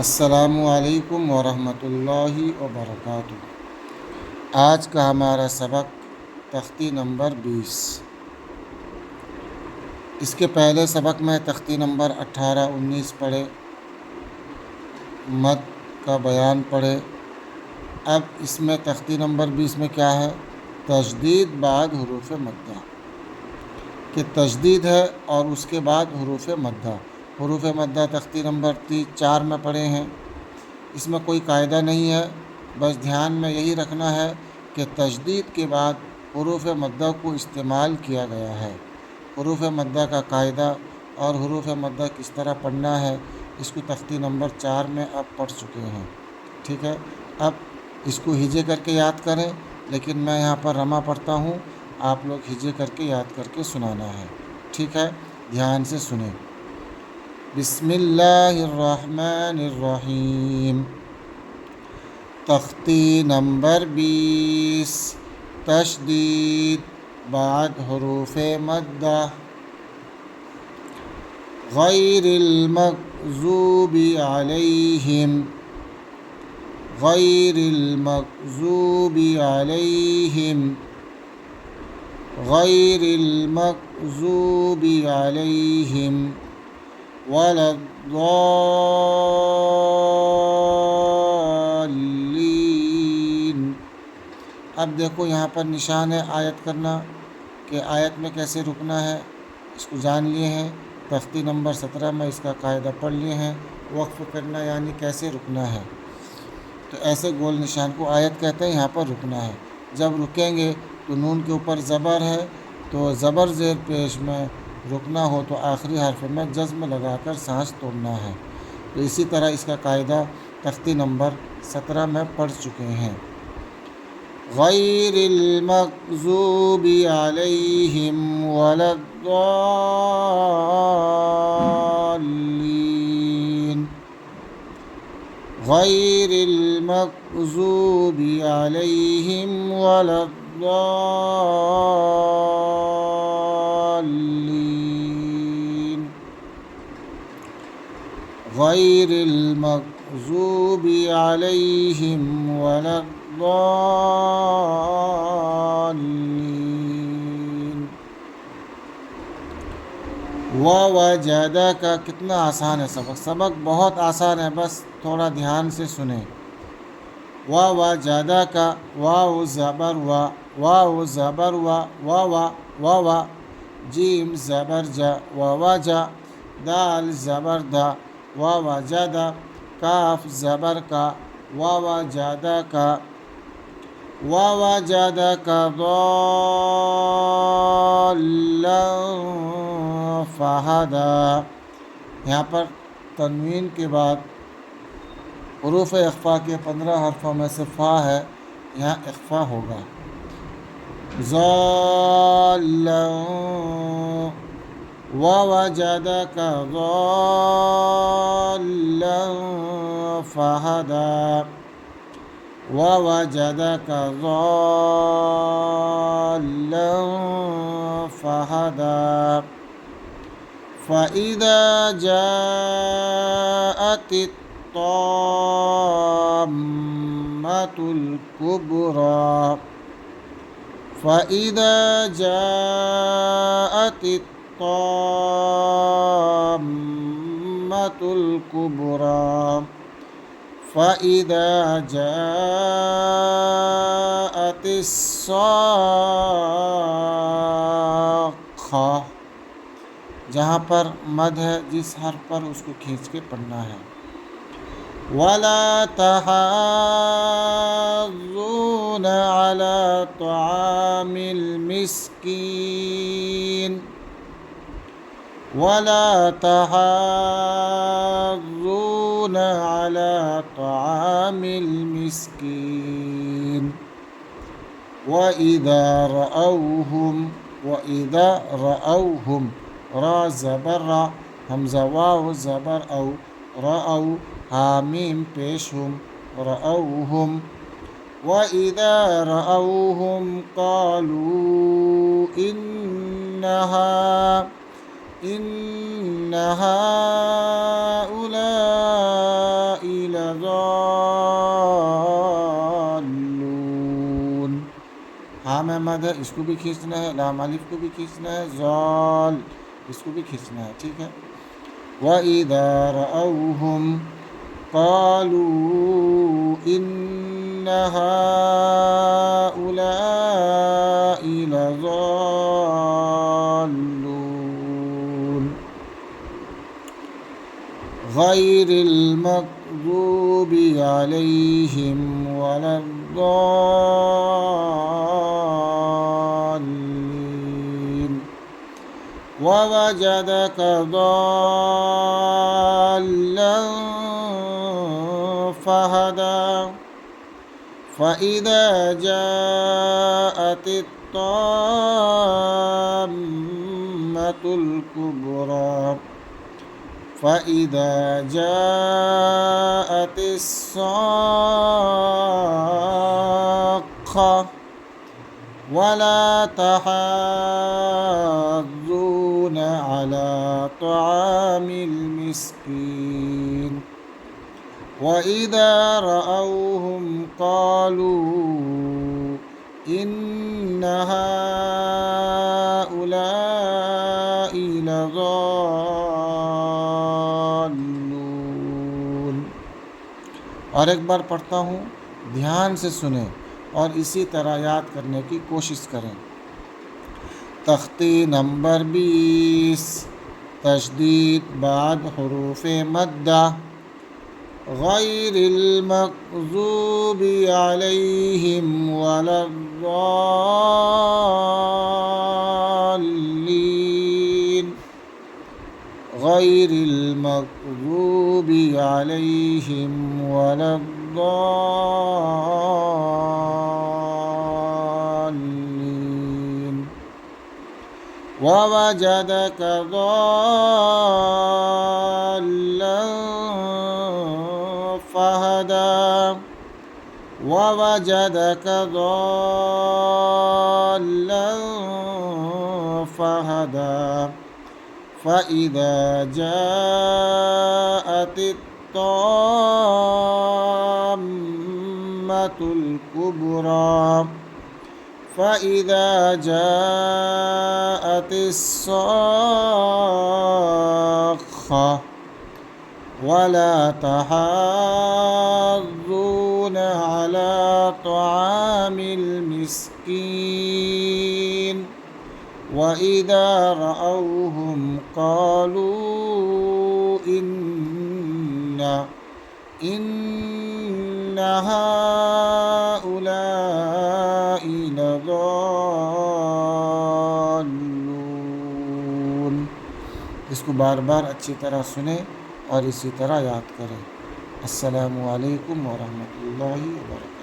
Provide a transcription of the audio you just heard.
अस्सलामुअलैकुम वरहमतुल्लाहि वबरकातुहू। आज का हमारा सबक तख्ती नंबर 20। इसके पहले सबक में तख्ती नंबर 18, 19 पढ़े, मद का बयान पढ़े। अब इसमें तख्ती नंबर 20 में क्या है? तशदीद बाद हुरूफ़ मद्दा, कि तशदीद है और उसके बाद हुरूफ़ मद्दा। हुरूफ़ मद्दा तख्ती नंबर 4 में पढ़े हैं। इसमें कोई कायदा नहीं है, बस ध्यान में यही रखना है कि तशदीद के बाद हुरूफ़ मद्दा को इस्तेमाल किया गया है। हुरूफ़ मद्दा का कायदा और हुरूफ़ मद्दा किस तरह पढ़ना है, इसको तख्ती नंबर 4 में अब पढ़ चुके हैं। ठीक है, अब इसको हिजे करके याद करें, लेकिन मैं यहाँ पर रमा पढ़ता हूँ, आप लोग हिजे करके याद करके सुनाना है। ठीक है, ध्यान से सुने। बिस्मिल्लाहिर्रहमानिर्रहीम। तख्ती नंबर 20, तशदीद बाद हुरूफ़ मद्दा। गैरिल मग़ज़ूबि अलैहिम, गैरिल मग़ज़ूबि अलैहिम, गैरिल मग़ज़ूबि अलैहिम वलद्दाल्लीन। अब देखो यहाँ पर निशान है आयत करना, कि आयत में कैसे रुकना है, इसको जान लिए हैं। तख्ती नंबर 17 में इसका कायदा पढ़ लिए हैं। वक्फ़ करना यानी कैसे रुकना है, तो ऐसे गोल निशान को आयत कहते हैं। यहाँ पर रुकना है। जब रुकेंगे तो नून के ऊपर ज़बर है, तो ज़बर ज़ेर पेश में रुकना हो तो आखिरी हर्फ में जज़्म लगाकर सांस तोड़ना है। तो इसी तरह इसका कायदा तख्ती नंबर 17 में पढ़ चुके हैं। गैरिल मग़ज़ूबि अलैहिम वलद्दाल्लीन, गैरिल मग़ज़ूबि अलैहिम वलद्दाल्लीन, गैरिल मग़ज़ूबि अलैहिम वलद्दाल्लीन। ववजदका, कितना आसान है सबक। सबक बहुत आसान है, बस थोड़ा ध्यान से सुने। ववजदका, वाव ज़बर वा, वाव ज़बर वा, वावा वावा, जीम ज़बर जा, ववजा, दाल ज़बर दा, ववजदा, काफ ज़बर का, ववजदका, ववजदका ضالًا फ़हदा। यहाँ पर तनवीन के बाद हुरूफ़ इख़्फ़ा के 15 हर्फ़ों में से फ़ा है, यहाँ इख़्फ़ा होगा। ज़ाल्लं, ववजदका ضالًا फ़हदा, ववजदका ضالًا फ़हदा। फ़इज़ा जाअतित ताम्मतुल कुबरा, फ़इज़ा जाअतित ताम्मतुल कुबरा, फ़इज़ा जाअतिस साख़्ख़ा। जहाँ पर मद है, जिस हर्फ पर उसको खींच के पढ़ना है। वला तहाज़्ज़ून अला तआमिल मिस्कीन, वला तहाज़्ज़ून अला तआमिल मिस्कीन। वइज़ा रअौहुम, वइज़ा रअौहुम, रा ज़बर रा, हमज़ा वाव ज़बर औ, रअौ हामीम पेश हुम, रअौहुम। वइज़ा रअौहुम क़ालू इन्नहा इन्ना हाउलाई में मद है, इसको भी खींचना है, लाम अलिफ को भी खींचना है, ज़ाल इसको भी खींचना है, ठीक है। वइज़ा रअौहुम क़ालू इन्न हाउलाइ लज़ाल्लून गैरिल मग़ज़ूबि अलैहिम वलद्दाल्लीन ववजदक ضالًا فهدى فإذا جاءت الطامة الكبرى فإذا جاءت الصاخة ولا تحاضون على طعام المسكين وإذا رأوهم قالوا إن هؤلاء लज़ाल्लून। और एक बार पढ़ता हूँ, ध्यान से सुने और इसी तरह याद करने की कोशिश करें। तख्ती नंबर 20, तशदीद बाद हुरूफ मद्दा, गैरिल मग़ज़ूबि अलैहिम वलद्दाल्लीन गैरिल मग़ज़ूबि अलैहिम वलद्दाल्लीन ववजदक ضالًا فهدى ववजदक ضالًا فهدى فإذا جاءت الطامة الكبرى فإذا جاءت الصاخة ولا تحاضون على طعام المسكين وإذا رأوهم قالوا إن هؤلاء लज़ाल्लून। इसको बार बार अच्छी तरह सुने और इसी तरह याद करें। अस्सलामु अलैकुम व रहमतुल्लाहि व बरकातुहू।